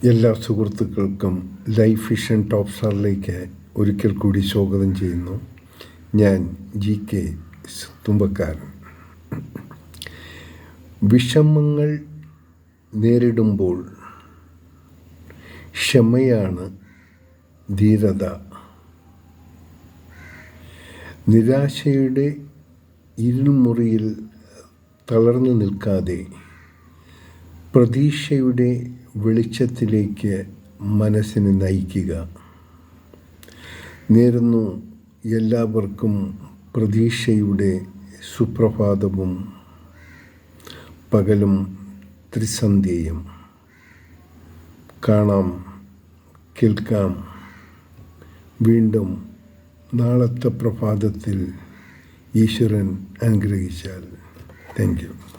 എല്ലാ സുഹൃത്തുക്കൾക്കും life vision top സ്റ്റാറിലേക്ക് ഒരിക്കൽ കൂടി സ്വാഗതം ചെയ്യുന്നു. ഞാൻ GK തുമ്പക്കാരൻ. വിഷമങ്ങൾ നേരിടുമ്പോൾ ക്ഷമയാണ് ധീരത. നിരാശയുടെ ഇരുൾമുറിയിൽ തളർന്നു നിൽക്കാതെ പ്രതീക്ഷയുടെ വെളിച്ചത്തിലേക്ക് മനസ്സിനെ നയിക്കുക. നേരുന്നു എല്ലാവർക്കും പ്രതീക്ഷയുടെ സുപ്രഭാതവും പകലും ത്രിസന്ധ്യയും. കാണാം, കേൾക്കാം വീണ്ടും നാളത്തെ പ്രഭാതത്തിൽ ഈശ്വരൻ അനുഗ്രഹിച്ചാൽ. Thank you.